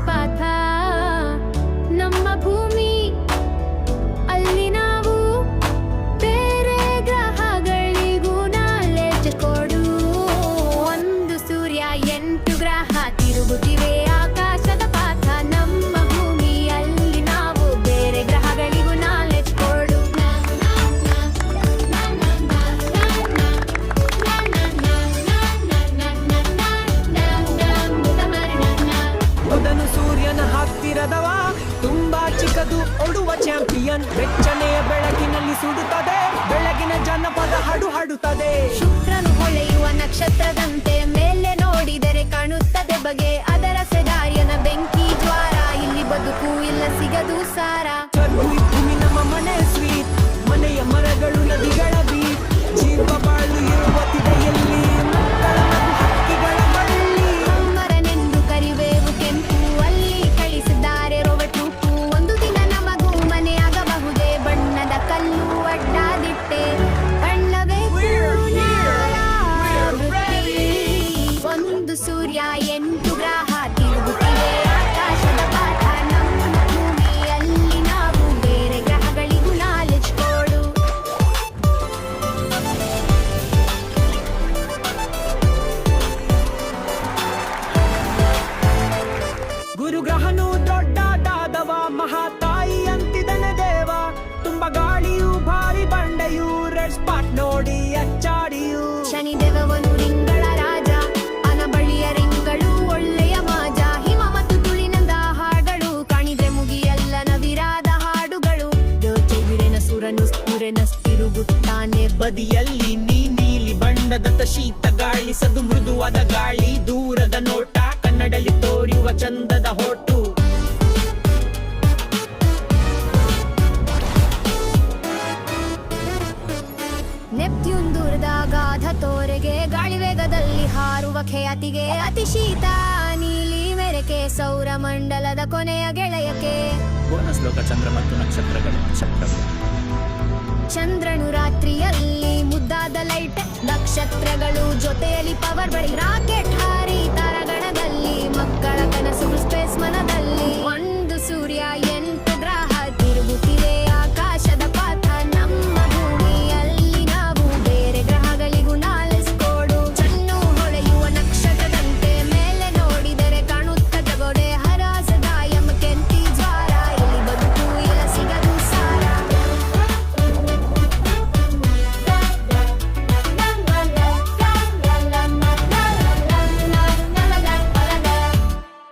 ಪಾಠ ನಮ್ಮ ಭೂಮಿ ಅಲ್ಲಿ ನಾವು ಬೇರೆ ಗ್ರಹಗಳಿಗೂ ನಾಲೆಡ್ಜ್ ಕೊಡು. ಒಂದು ಸೂರ್ಯ 8 ಗ್ರಹ ತಿರುಗುತ್ತಿವೆ ಆಕಾಶದ ಪಾಠ ನಮ್ಮ ಭೂಮಿ ಅಲ್ಲಿ ನಾವು ಬೇರೆ ಗ್ರಹಗಳಿಗೂ ನಾಲೆಡ್ಜ್ ಕೊಡು. ಬುಧನು ಸೂರ್ಯನ ಹತ್ತಿರದವ, ತುಂಬಾ ಚಿಕ್ಕದು ಓಡುವ ಚಾಂಪಿಯನ್. ಬೆಚ್ಚನೆಯ ಬೆಳಕಿನಲ್ಲಿ ಸುಡುತ್ತದೆ, ಬೆಳಗಿನ ಜನಪದ ಹಾಡು ಹಾಡುತ್ತದೆ. ಶುಕ್ರನು ಹೊಳೆಯುವ ನಕ್ಷತ್ರದಂತೆ ಮೇಲೆ ನೋಡಿದರೆ ಕಾಣುತ್ತದೆ ಬಗೆ. ಅದರ ಸೆಗಾರ್ಯನ ಬೆಂಕಿ ಜ್ವಾರ, ಇಲ್ಲಿ ಬದುಕು ಇಲ್ಲ ಸಿಗದು ಸಾರ. ಈ ಭೂಮಿ ನಮ್ಮ ಮನೆ ಸ್ವೀಟ್, ಮನೆಯ ಮರಗಳು ನದಿಗಳ ಬೀಟ್. ಜೀವ ಬಾಳು ಇರುವ ತಿದೆಯಲ್ಲಿ ಮಕ್ಕಳ ನಗು ಹಕ್ಕಿಗಳ ಬಳ್ಳಿ. ಮರನೆಂದು ಕರಿಬೇವು ಕೆಂಪು, ಅಲ್ಲಿ ಕಳಿಸಿದ್ದಾರೆ ರೊವಟುಪು. ಒಂದು ದಿನ ನಮಗೂ ಮನೆಯಾಗಬಹುದೇ ಬಣ್ಣದ ಕಲ್ಲು ಅಡ್ಡಾದಿಟ್ಟೆ. ಬಣ್ಣವೇ ಒಂದು ಸೂರ್ಯ 8 ಗ್ರಹ ತಿರುಗುತ್ತಿವೆ ಆಕಾಶದ ಪಾಠ ನಮ್ಮ ಭೂಮಿ ಅಲ್ಲಿ ನಾವು ಬೇರೆ ಗ್ರಹಗಳಿಗೂ ನಾಲೆಡ್ಜ್ ಕೊಡು. ಗುರುಗ್ರಹನು ದೊಡ್ಡದಾದವ, ಮಹಾತಾಯಿ ಅಂತಿದನೆ ದೇವ. ತುಂಬ ಗಾಳಿಯು ಭಾರಿ ಬಂಡೆಯು, ರೆಡ್ ಸ್ಪಾಟ್ ನೋಡಿ ಅಚ್ಚಾಡಿಯು. ಶನಿದೇವನು ರಿಂಗಳ ರಾಜ, ಅನ ಬಳಿಯ ರಿಂಗಳು ಒಳ್ಳೆಯ ಮಾಜ. ಹಿಮ ಮತ್ತು ತುಳಿನದ ಹಾಡುಗಳು ಕಾಣಿದ್ರೆ ಮುಗಿಯಲ್ಲ ನವಿರಾದ ಹಾಡುಗಳು. ದೋಚೆಗಿರೆನ ಸುರನು ತಿರುಗುತ್ತಾನೆ ಬದಿಯಲ್ಲಿ ನೀಲಿ ಬಣ್ಣದ ಶೀತ ಗಾಳಿ, ಸದು ಮೃದುವಾದ ಗಾಳಿ, ದೂರದ ನೋಟ, ಕನ್ನಡಲ್ಲಿ ತೋರಿಯುವ ಚಂದದ ಹೊಟ್ಟು. ನೆಪ್ಟ್ಯೂನ್ ದೂರದ ಗಾಧ ತೋರೆಗೆ, ಗಾಳಿ ವೇಗದಲ್ಲಿ ಹಾರುವ ಖ್ಯಾತಿಗೆ. ಅತಿ ಶೀತ ನೀಲಿ ಮೆರಕೆ, ಸೌರ ಮಂಡಲದ ಕೊನೆಯ ಗೆಳೆಯಕ್ಕೆ. ಬೋನಸ್ ಲೋಕ ಚಂದ್ರ ಮತ್ತು ನಕ್ಷತ್ರಗಳು. ಚಂದ್ರನು ರಾತ್ರಿಯಲ್ಲಿ ಮುದ್ದಾದ ಲೈಟ್, ನಕ್ಷತ್ರಗಳು ಜೊತೆಯಲ್ಲಿ ಪವರ್ ಬಳಿ.